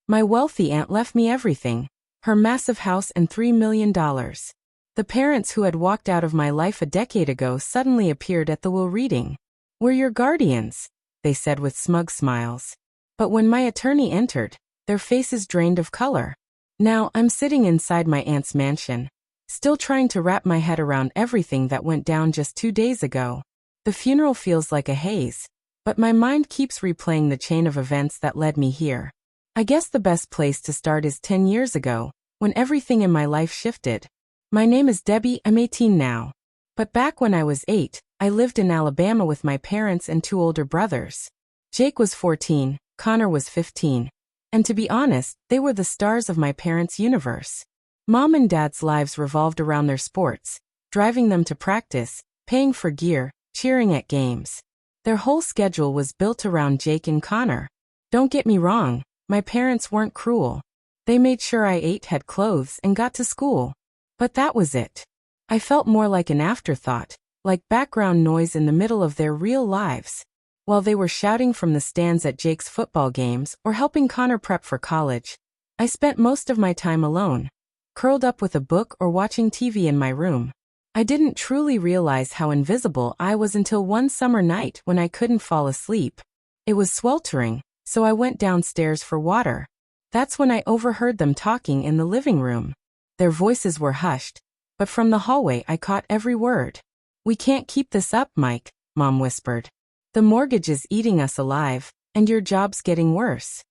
My wealthy aunt left me everything. Her massive house and $3 million. The parents who had walked out of my life a decade ago suddenly appeared at the will reading. We're your guardians, they said with smug smiles. But when my attorney entered, their faces drained of color. Now I'm sitting inside my aunt's mansion, still trying to wrap my head around everything that went down just 2 days ago. The funeral feels like a haze, but my mind keeps replaying the chain of events that led me here. I guess the best place to start is 10 years ago, when everything in my life shifted. My name is Debbie, I'm 18 now. But back when I was 8, I lived in Alabama with my parents and 2 older brothers. Jake was 14, Connor was 15. And to be honest, they were the stars of my parents' universe. Mom and Dad's lives revolved around their sports, driving them to practice, paying for gear, cheering at games. Their whole schedule was built around Jake and Connor. Don't get me wrong, my parents weren't cruel. They made sure I ate, had clothes, and got to school. But that was it. I felt more like an afterthought, like background noise in the middle of their real lives. While they were shouting from the stands at Jake's football games or helping Connor prep for college, I spent most of my time alone, curled up with a book or watching TV in my room. I didn't truly realize how invisible I was until one summer night when I couldn't fall asleep. It was sweltering, so I went downstairs for water. That's when I overheard them talking in the living room. Their voices were hushed, but from the hallway I caught every word. "We can't keep this up, Mike," Mom whispered. "The mortgage is eating us alive, and your job's getting worse."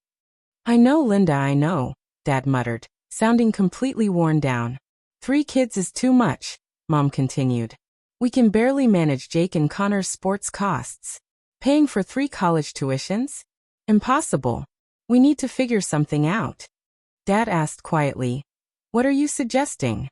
"I know, Linda, I know," Dad muttered, sounding completely worn down. "3 kids is too much," Mom continued. "We can barely manage Jake and Connor's sports costs. Paying for 3 college tuitions? Impossible. We need to figure something out." Dad asked quietly, "What are you suggesting?"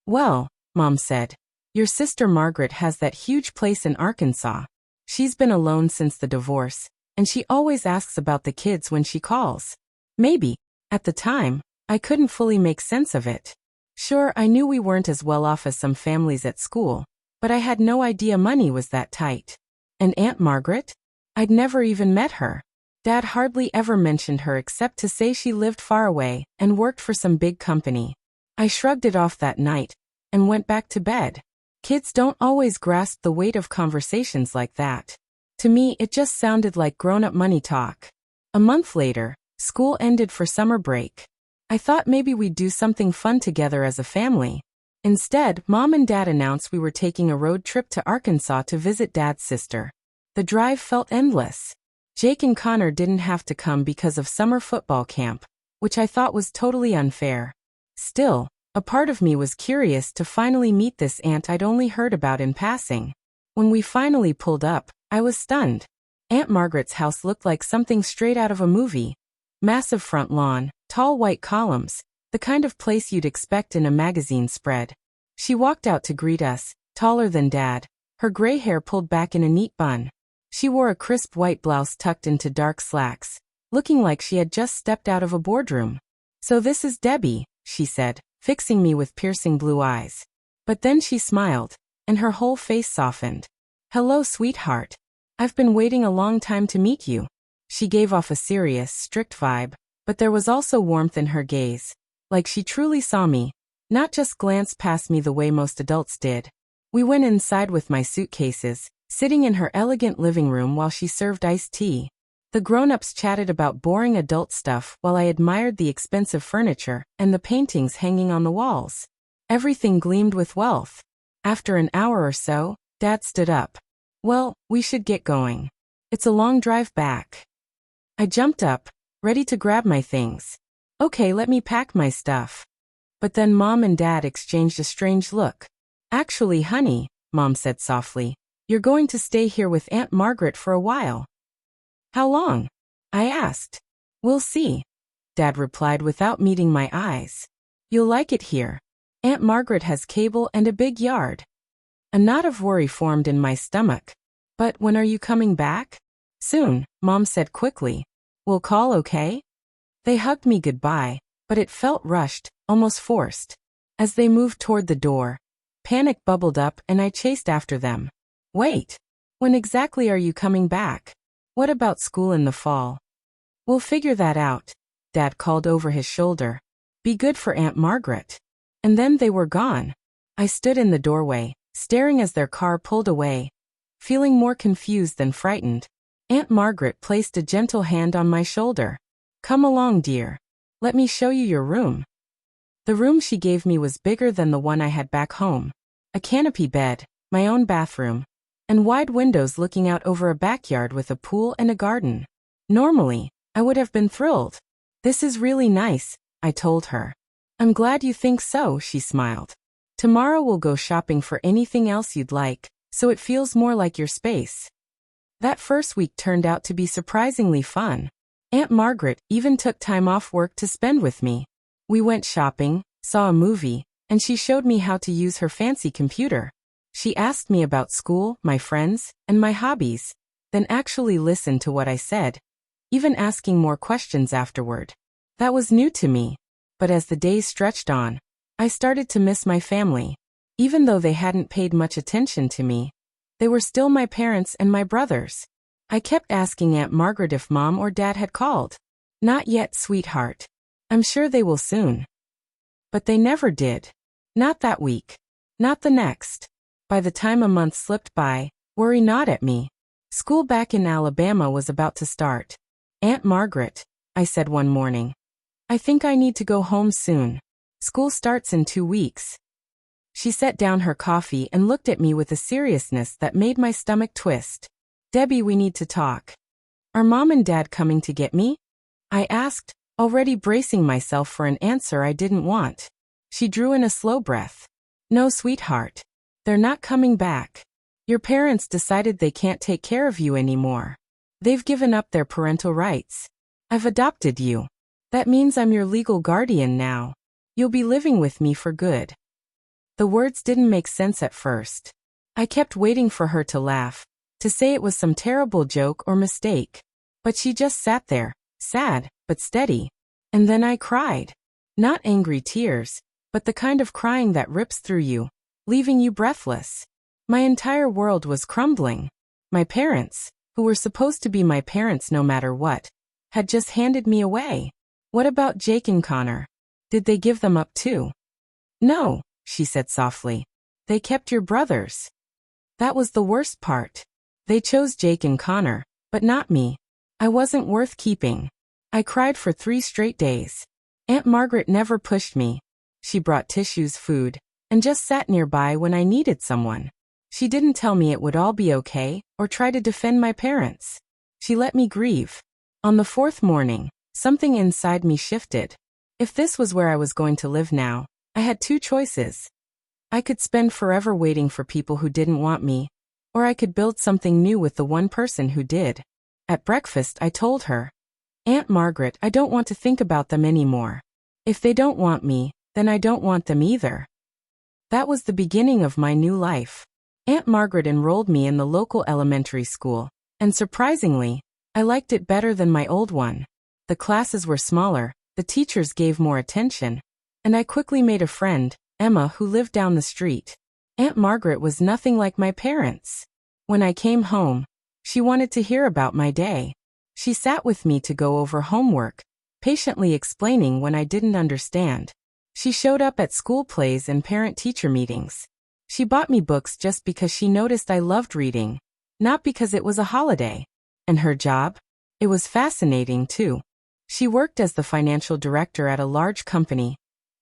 "Well," Mom said, "your sister Margaret has that huge place in Arkansas. She's been alone since the divorce, and she always asks about the kids when she calls. Maybe." At the time, I couldn't fully make sense of it. Sure, I knew we weren't as well off as some families at school, but I had no idea money was that tight. And Aunt Margaret? I'd never even met her. Dad hardly ever mentioned her except to say she lived far away and worked for some big company. I shrugged it off that night and went back to bed. Kids don't always grasp the weight of conversations like that. To me, it just sounded like grown-up money talk. A month later, school ended for summer break. I thought maybe we'd do something fun together as a family. Instead, Mom and Dad announced we were taking a road trip to Arkansas to visit Dad's sister. The drive felt endless. Jake and Connor didn't have to come because of summer football camp, which I thought was totally unfair. Still, a part of me was curious to finally meet this aunt I'd only heard about in passing. When we finally pulled up, I was stunned. Aunt Margaret's house looked like something straight out of a movie. Massive front lawn, tall white columns, the kind of place you'd expect in a magazine spread. She walked out to greet us, taller than Dad, her gray hair pulled back in a neat bun. She wore a crisp white blouse tucked into dark slacks, looking like she had just stepped out of a boardroom. "So this is Debbie," she said, fixing me with piercing blue eyes. But then she smiled, and her whole face softened. "Hello, sweetheart. I've been waiting a long time to meet you." She gave off a serious, strict vibe, but there was also warmth in her gaze, like she truly saw me, not just glanced past me the way most adults did. We went inside with my suitcases, sitting in her elegant living room while she served iced tea. The grown-ups chatted about boring adult stuff while I admired the expensive furniture and the paintings hanging on the walls. Everything gleamed with wealth. After an hour or so, Dad stood up. "Well, we should get going. It's a long drive back." I jumped up, ready to grab my things. "Okay, let me pack my stuff." But then Mom and Dad exchanged a strange look. "Actually, honey," Mom said softly, "you're going to stay here with Aunt Margaret for a while." "How long?" I asked. "We'll see," Dad replied without meeting my eyes. "You'll like it here. Aunt Margaret has cable and a big yard." A knot of worry formed in my stomach. "But when are you coming back?" "Soon," Mom said quickly. "We'll call, okay?" They hugged me goodbye, but it felt rushed, almost forced. As they moved toward the door, panic bubbled up and I chased after them. "Wait. When exactly are you coming back? What about school in the fall?" "We'll figure that out," Dad called over his shoulder. Be good for Aunt Margaret. And then they were gone. I stood in the doorway, staring as their car pulled away, feeling more confused than frightened. Aunt Margaret placed a gentle hand on my shoulder. Come along, dear. Let me show you your room. The room she gave me was bigger than the one I had back home. A canopy bed, my own bathroom, and wide windows looking out over a backyard with a pool and a garden. Normally, I would have been thrilled. This is really nice, I told her. I'm glad you think so, she smiled. Tomorrow we'll go shopping for anything else you'd like, so it feels more like your space. That first week turned out to be surprisingly fun. Aunt Margaret even took time off work to spend with me. We went shopping, saw a movie, and she showed me how to use her fancy computer. She asked me about school, my friends, and my hobbies, then actually listened to what I said, even asking more questions afterward. That was new to me, but as the days stretched on, I started to miss my family. Even though they hadn't paid much attention to me, they were still my parents and my brothers. I kept asking Aunt Margaret if Mom or Dad had called. Not yet, sweetheart. I'm sure they will soon. But they never did. Not that week. Not the next. By the time a month slipped by, worry not at me. School back in Alabama was about to start. Aunt Margaret, I said one morning, I think I need to go home soon. School starts in 2 weeks. She set down her coffee and looked at me with a seriousness that made my stomach twist. Debbie, we need to talk. Are Mom and Dad coming to get me? I asked, already bracing myself for an answer I didn't want. She drew in a slow breath. No, sweetheart. They're not coming back. Your parents decided they can't take care of you anymore. They've given up their parental rights. I've adopted you. That means I'm your legal guardian now. You'll be living with me for good. The words didn't make sense at first. I kept waiting for her to laugh, to say it was some terrible joke or mistake. But she just sat there, sad, but steady. And then I cried. Not angry tears, but the kind of crying that rips through you, leaving you breathless. My entire world was crumbling. My parents, who were supposed to be my parents no matter what, had just handed me away. What about Jake and Connor? Did they give them up too? No, she said softly. They kept your brothers. That was the worst part. They chose Jake and Connor, but not me. I wasn't worth keeping. I cried for 3 straight days. Aunt Margaret never pushed me. She brought tissues, food, and just sat nearby when I needed someone. She didn't tell me it would all be okay, or try to defend my parents. She let me grieve. On the 4th morning, something inside me shifted. If this was where I was going to live now, I had 2 choices. I could spend forever waiting for people who didn't want me, or I could build something new with the one person who did. At breakfast, I told her, Aunt Margaret, I don't want to think about them anymore. If they don't want me, then I don't want them either. That was the beginning of my new life. Aunt Margaret enrolled me in the local elementary school, and surprisingly, I liked it better than my old one. The classes were smaller, the teachers gave more attention, and I quickly made a friend, Emma, who lived down the street. Aunt Margaret was nothing like my parents. When I came home, she wanted to hear about my day. She sat with me to go over homework, patiently explaining when I didn't understand. She showed up at school plays and parent-teacher meetings. She bought me books just because she noticed I loved reading, not because it was a holiday. And her job? It was fascinating too. She worked as the financial director at a large company,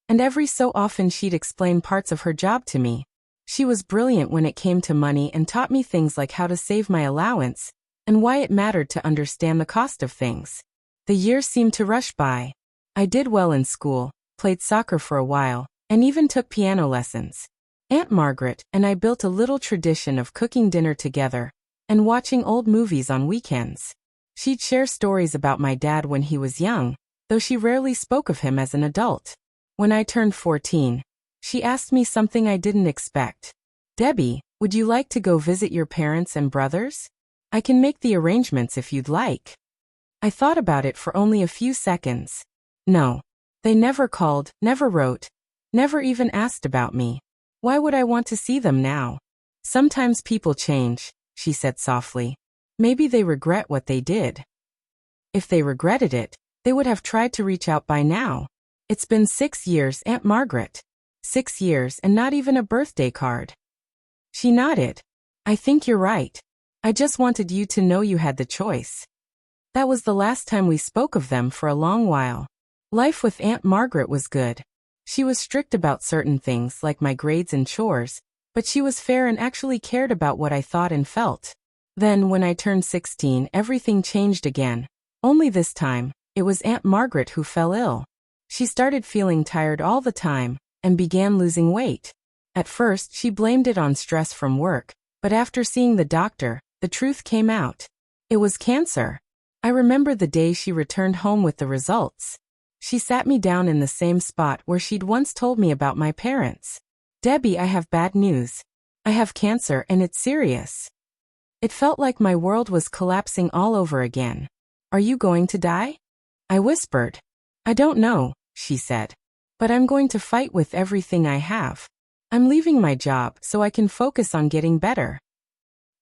and every so often she'd explain parts of her job to me. She was brilliant when it came to money and taught me things like how to save my allowance, and why it mattered to understand the cost of things. The years seemed to rush by. I did well in school, played soccer for a while, and even took piano lessons. Aunt Margaret and I built a little tradition of cooking dinner together and watching old movies on weekends. She'd share stories about my dad when he was young, though she rarely spoke of him as an adult. When I turned 14, she asked me something I didn't expect. Debbie, would you like to go visit your parents and brothers? I can make the arrangements if you'd like. I thought about it for only a few seconds. No. They never called, never wrote, never even asked about me. Why would I want to see them now? Sometimes people change, she said softly. Maybe they regret what they did. If they regretted it, They would have tried to reach out by now. It's been 6 years, Aunt Margaret. 6 years and not even a birthday card. She nodded. I think you're right. I just wanted you to know you had the choice. That was the last time we spoke of them for a long while. Life with Aunt Margaret was good. She was strict about certain things like my grades and chores, but she was fair and actually cared about what I thought and felt. Then, when I turned 16, everything changed again. Only this time, it was Aunt Margaret who fell ill. She started feeling tired all the time and began losing weight. At first, she blamed it on stress from work, but after seeing the doctor, the truth came out. It was cancer. I remember the day she returned home with the results. She sat me down in the same spot where she'd once told me about my parents. Debbie, I have bad news. I have cancer and it's serious. It felt like my world was collapsing all over again. Are you going to die? I whispered. I don't know, she said. But I'm going to fight with everything I have. I'm leaving my job so I can focus on getting better.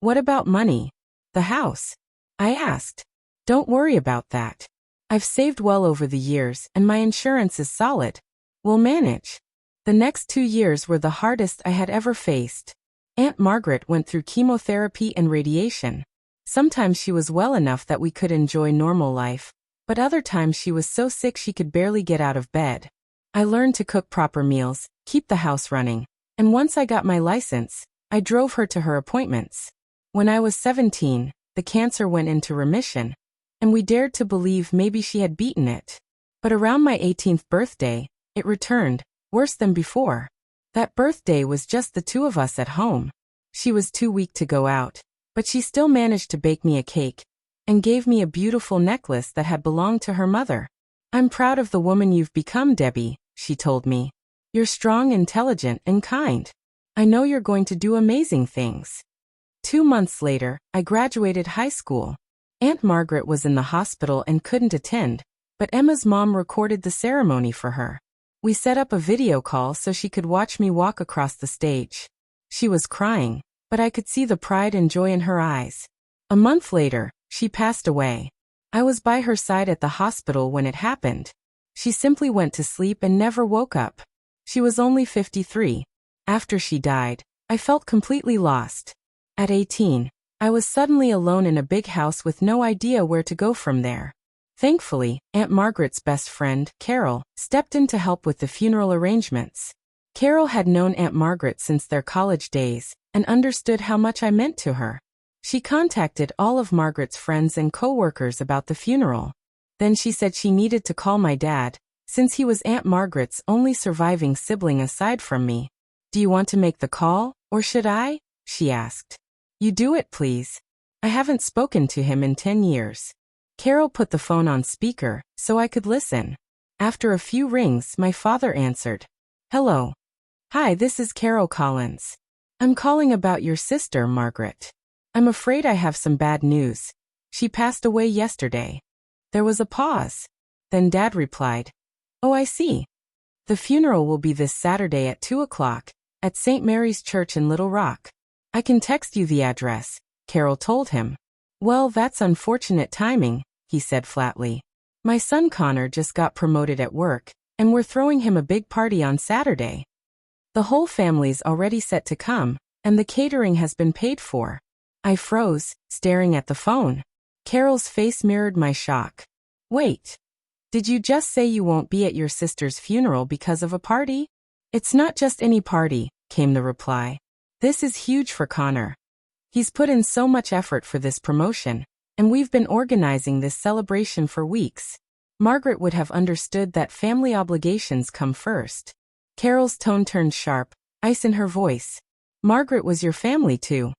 What about money? The house? I asked. Don't worry about that. I've saved well over the years and my insurance is solid. We'll manage. The next 2 years were the hardest I had ever faced. Aunt Margaret went through chemotherapy and radiation. Sometimes she was well enough that we could enjoy normal life, but other times she was so sick she could barely get out of bed. I learned to cook proper meals, keep the house running, and once I got my license, I drove her to her appointments. When I was 17, the cancer went into remission, and we dared to believe maybe she had beaten it. But around my 18th birthday, it returned, worse than before. That birthday was just the two of us at home. She was too weak to go out, but she still managed to bake me a cake and gave me a beautiful necklace that had belonged to her mother. I'm proud of the woman you've become, Debbie, she told me. You're strong, intelligent, and kind. I know you're going to do amazing things. 2 months later, I graduated high school. Aunt Margaret was in the hospital and couldn't attend, but Emma's mom recorded the ceremony for her. We set up a video call so she could watch me walk across the stage. She was crying, but I could see the pride and joy in her eyes. A month later, she passed away. I was by her side at the hospital when it happened. She simply went to sleep and never woke up. She was only 53. After she died, I felt completely lost. At 18, I was suddenly alone in a big house with no idea where to go from there. Thankfully, Aunt Margaret's best friend, Carol, stepped in to help with the funeral arrangements. Carol had known Aunt Margaret since their college days and understood how much I meant to her. She contacted all of Margaret's friends and co-workers about the funeral. Then she said she needed to call my dad, since he was Aunt Margaret's only surviving sibling aside from me. Do you want to make the call, or should I? She asked. You do it, please. I haven't spoken to him in 10 years. Carol put the phone on speaker, so I could listen. After a few rings, my father answered. Hello. Hi, this is Carol Collins. I'm calling about your sister, Margaret. I'm afraid I have some bad news. She passed away yesterday. There was a pause. Then Dad replied, Oh, I see. The funeral will be this Saturday at 2 o'clock, at St. Mary's Church in Little Rock. I can text you the address, Carol told him. Well, that's unfortunate timing, he said flatly. My son Connor just got promoted at work, and we're throwing him a big party on Saturday. The whole family's already set to come, and the catering has been paid for. I froze, staring at the phone. Carol's face mirrored my shock. Wait. Did you just say you won't be at your sister's funeral because of a party? It's not just any party, came the reply. This is huge for Connor. He's put in so much effort for this promotion, and we've been organizing this celebration for weeks. Margaret would have understood that family obligations come first. Carol's tone turned sharp, ice in her voice. Margaret was your family too.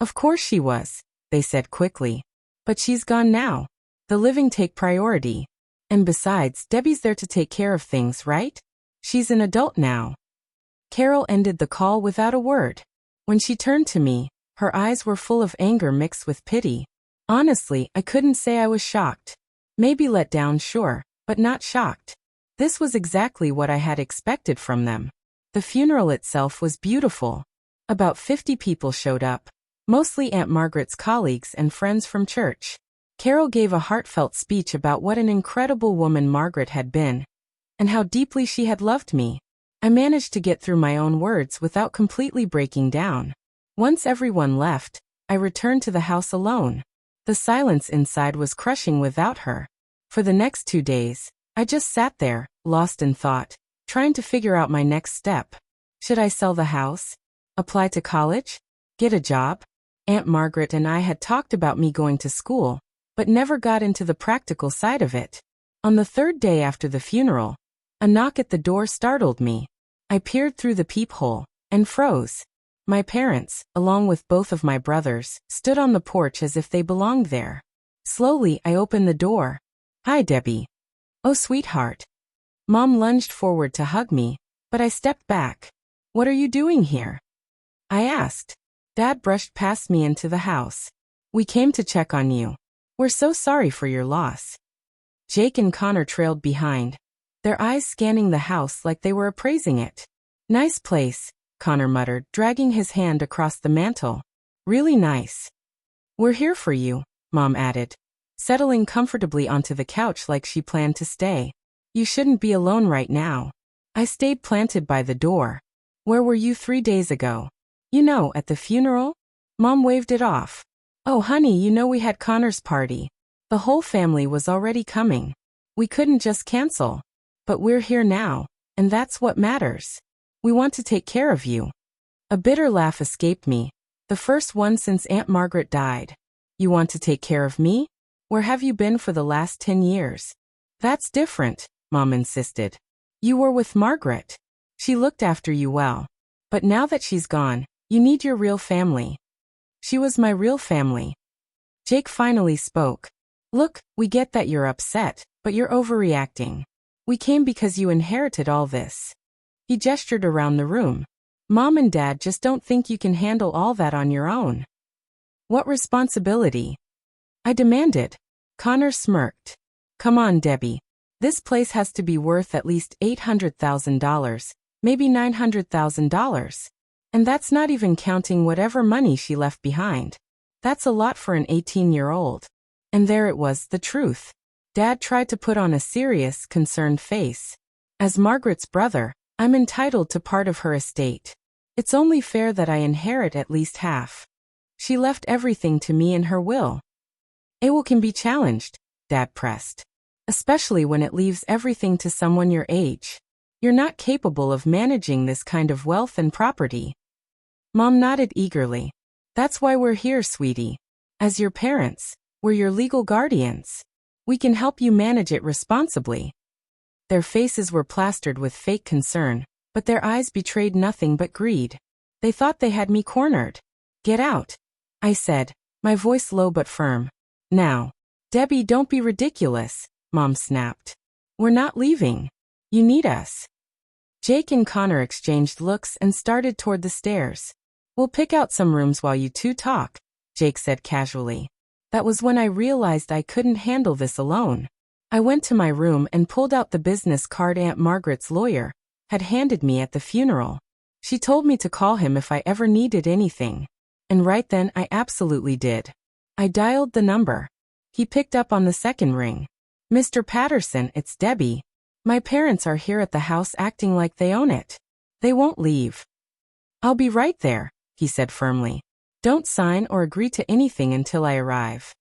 Of course she was, they said quickly. But she's gone now. The living take priority. And besides, Debbie's there to take care of things, right? She's an adult now. Carol ended the call without a word. When she turned to me, her eyes were full of anger mixed with pity. Honestly, I couldn't say I was shocked. Maybe let down, sure, but not shocked. This was exactly what I had expected from them. The funeral itself was beautiful. About 50 people showed up, mostly Aunt Margaret's colleagues and friends from church. Carol gave a heartfelt speech about what an incredible woman Margaret had been, and how deeply she had loved me. I managed to get through my own words without completely breaking down. Once everyone left, I returned to the house alone. The silence inside was crushing without her. For the next 2 days, I just sat there, lost in thought, trying to figure out my next step. Should I sell the house? Apply to college? Get a job? Aunt Margaret and I had talked about me going to school, but never got into the practical side of it. On the 3rd day after the funeral, a knock at the door startled me. I peered through the peephole and froze. My parents, along with both of my brothers, stood on the porch as if they belonged there. Slowly, I opened the door. "Hi, Debbie." "Oh, sweetheart." Mom lunged forward to hug me, but I stepped back. "What are you doing here?" I asked. Dad brushed past me into the house. "We came to check on you. We're so sorry for your loss." Jake and Connor trailed behind, their eyes scanning the house like they were appraising it. "Nice place," Connor muttered, dragging his hand across the mantel. "Really nice." "We're here for you," Mom added, settling comfortably onto the couch like she planned to stay. "You shouldn't be alone right now." I stayed planted by the door. "Where were you 3 days ago?" "You know, at the funeral?" Mom waved it off. "Oh, honey, you know we had Connor's party. The whole family was already coming. We couldn't just cancel. But we're here now, and that's what matters. We want to take care of you." A bitter laugh escaped me, the first one since Aunt Margaret died. "You want to take care of me? Where have you been for the last 10 years? "That's different," Mom insisted. "You were with Margaret. She looked after you well. But now that she's gone, you need your real family." "She was my real family." Jake finally spoke. "Look, we get that you're upset, but you're overreacting. We came because you inherited all this." He gestured around the room. "Mom and Dad just don't think you can handle all that on your own." "What responsibility?" I demanded. Connor smirked. "Come on, Debbie. This place has to be worth at least $800,000, maybe $900,000. And that's not even counting whatever money she left behind. That's a lot for an 18-year-old. And there it was, the truth. Dad tried to put on a serious, concerned face. "As Margaret's brother, I'm entitled to part of her estate. It's only fair that I inherit at least half. She left everything to me in her will." "It can be challenged," Dad pressed. "Especially when it leaves everything to someone your age. You're not capable of managing this kind of wealth and property." Mom nodded eagerly. "That's why we're here, sweetie. As your parents, we're your legal guardians. We can help you manage it responsibly." Their faces were plastered with fake concern, but their eyes betrayed nothing but greed. They thought they had me cornered. "Get out," I said, my voice low but firm. "Now." "Debbie, don't be ridiculous," Mom snapped. "We're not leaving. You need us." Jake and Connor exchanged looks and started toward the stairs. "We'll pick out some rooms while you two talk," Jake said casually. That was when I realized I couldn't handle this alone. I went to my room and pulled out the business card Aunt Margaret's lawyer had handed me at the funeral. She told me to call him if I ever needed anything. And right then I absolutely did. I dialed the number. He picked up on the second ring. "Mr. Patterson, it's Debbie. My parents are here at the house acting like they own it. They won't leave." "I'll be right there," he said firmly. "Don't sign or agree to anything until I arrive."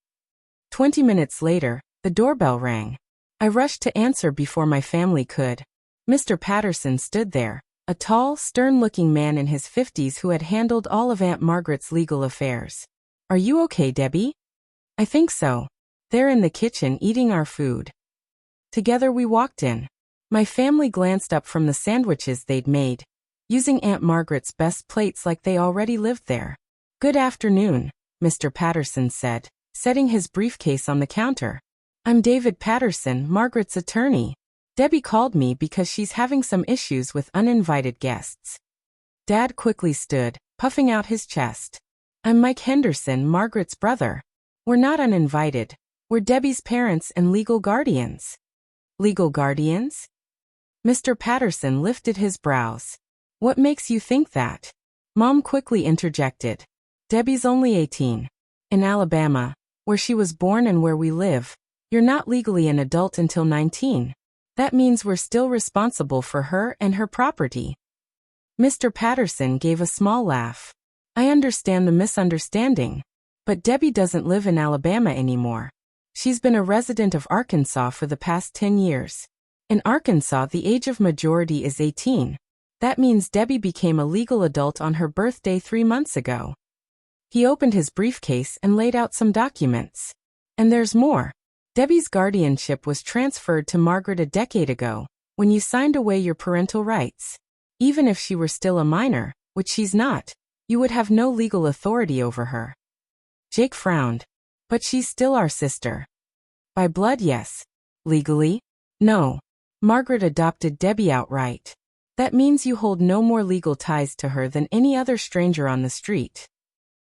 20 minutes later, the doorbell rang. I rushed to answer before my family could. Mr. Patterson stood there, a tall, stern-looking man in his 50s who had handled all of Aunt Margaret's legal affairs. "Are you okay, Debbie?" "I think so. They're in the kitchen eating our food." Together we walked in. My family glanced up from the sandwiches they'd made, using Aunt Margaret's best plates like they already lived there. "Good afternoon," Mr. Patterson said, setting his briefcase on the counter. "I'm David Patterson, Margaret's attorney. Debbie called me because she's having some issues with uninvited guests." Dad quickly stood, puffing out his chest. "I'm Mike Henderson, Margaret's brother. We're not uninvited. We're Debbie's parents and legal guardians." "Legal guardians?" Mr. Patterson lifted his brows. "What makes you think that?" Mom quickly interjected. "Debbie's only 18. In Alabama, where she was born and where we live. You're not legally an adult until 19. That means we're still responsible for her and her property." Mr. Patterson gave a small laugh. "I understand the misunderstanding. But Debbie doesn't live in Alabama anymore. She's been a resident of Arkansas for the past 10 years. In Arkansas, the age of majority is 18. That means Debbie became a legal adult on her birthday 3 months ago." He opened his briefcase and laid out some documents. "And there's more. Debbie's guardianship was transferred to Margaret a decade ago, when you signed away your parental rights. Even if she were still a minor, which she's not, you would have no legal authority over her." Jake frowned. "But she's still our sister." "By blood, yes. Legally? No. Margaret adopted Debbie outright. That means you hold no more legal ties to her than any other stranger on the street."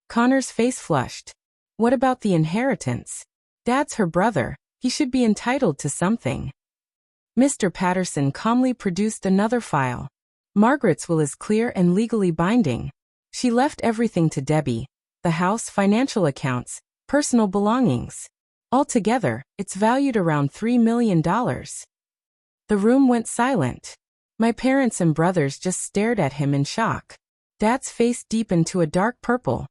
Connor's face flushed. "What about the inheritance? Dad's her brother. He should be entitled to something." Mr. Patterson calmly produced another file. "Margaret's will is clear and legally binding. She left everything to Debbie: the house, financial accounts, personal belongings. Altogether, it's valued around $3 million. The room went silent. My parents and brothers just stared at him in shock. Dad's face deepened to a dark purple.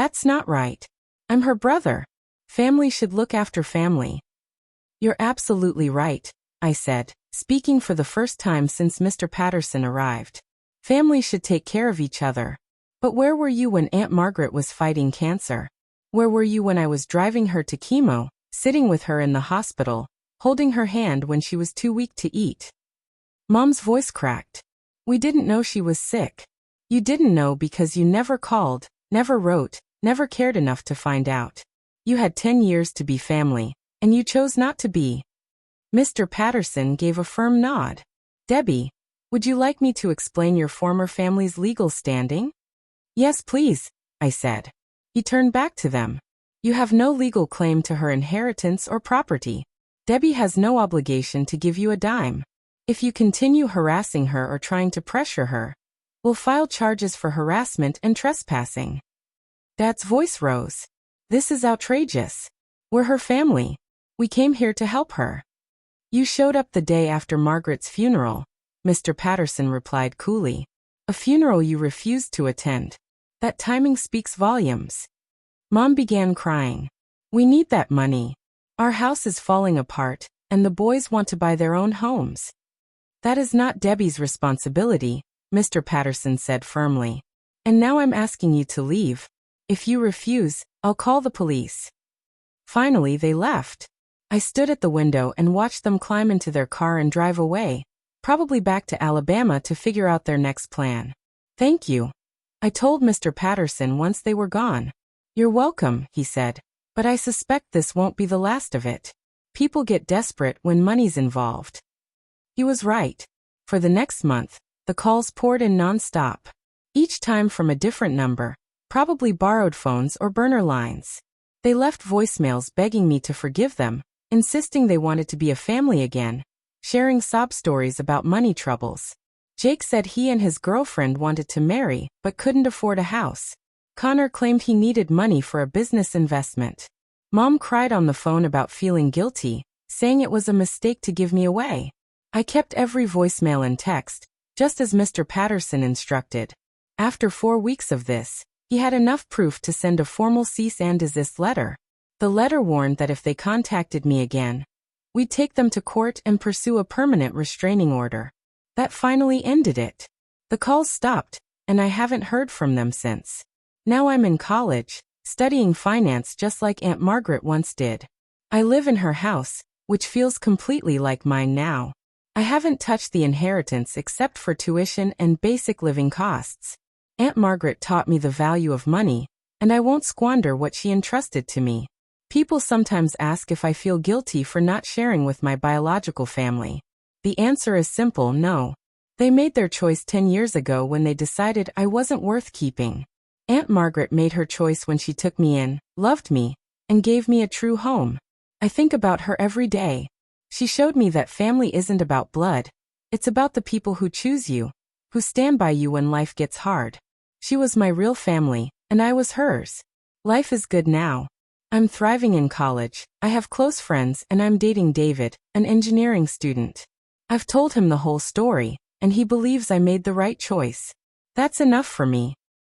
"That's not right. I'm her brother. Family should look after family." "You're absolutely right," I said, speaking for the first time since Mr. Patterson arrived. "Family should take care of each other. But where were you when Aunt Margaret was fighting cancer? Where were you when I was driving her to chemo, sitting with her in the hospital, holding her hand when she was too weak to eat?" Mom's voice cracked. "We didn't know she was sick. You didn't know because you never called, never wrote, never cared enough to find out. You had 10 years to be family, and you chose not to be." Mr. Patterson gave a firm nod. "Debbie, would you like me to explain your former family's legal standing?" "Yes, please," I said. He turned back to them. "You have no legal claim to her inheritance or property. Debbie has no obligation to give you a dime. If you continue harassing her or trying to pressure her, we'll file charges for harassment and trespassing." Dad's voice rose. "This is outrageous. We're her family. We came here to help her." "You showed up the day after Margaret's funeral," Mr. Patterson replied coolly. "A funeral you refused to attend. That timing speaks volumes." Mom began crying. "We need that money. Our house is falling apart, and the boys want to buy their own homes." "That is not Debbie's responsibility," Mr. Patterson said firmly. "And now I'm asking you to leave. If you refuse, I'll call the police." Finally, they left. I stood at the window and watched them climb into their car and drive away, probably back to Alabama to figure out their next plan. "Thank you," I told Mr. Patterson once they were gone. "You're welcome," he said, "but I suspect this won't be the last of it. People get desperate when money's involved." He was right. For the next month, the calls poured in non-stop. Each time from a different number, probably borrowed phones or burner lines. They left voicemails begging me to forgive them, insisting they wanted to be a family again, sharing sob stories about money troubles. Jake said he and his girlfriend wanted to marry, but couldn't afford a house. Connor claimed he needed money for a business investment. Mom cried on the phone about feeling guilty, saying it was a mistake to give me away. I kept every voicemail and text, just as Mr. Patterson instructed. After 4 weeks of this, he had enough proof to send a formal cease and desist letter. The letter warned that if they contacted me again, we'd take them to court and pursue a permanent restraining order. That finally ended it. The calls stopped, and I haven't heard from them since. Now I'm in college, studying finance just like Aunt Margaret once did. I live in her house, which feels completely like mine now. I haven't touched the inheritance except for tuition and basic living costs. Aunt Margaret taught me the value of money, and I won't squander what she entrusted to me. People sometimes ask if I feel guilty for not sharing with my biological family. The answer is simple: no. They made their choice 10 years ago when they decided I wasn't worth keeping. Aunt Margaret made her choice when she took me in, loved me, and gave me a true home. I think about her every day. She showed me that family isn't about blood. It's about the people who choose you, who stand by you when life gets hard. She was my real family, and I was hers. Life is good now. I'm thriving in college, I have close friends, and I'm dating David, an engineering student. I've told him the whole story, and he believes I made the right choice. That's enough for me.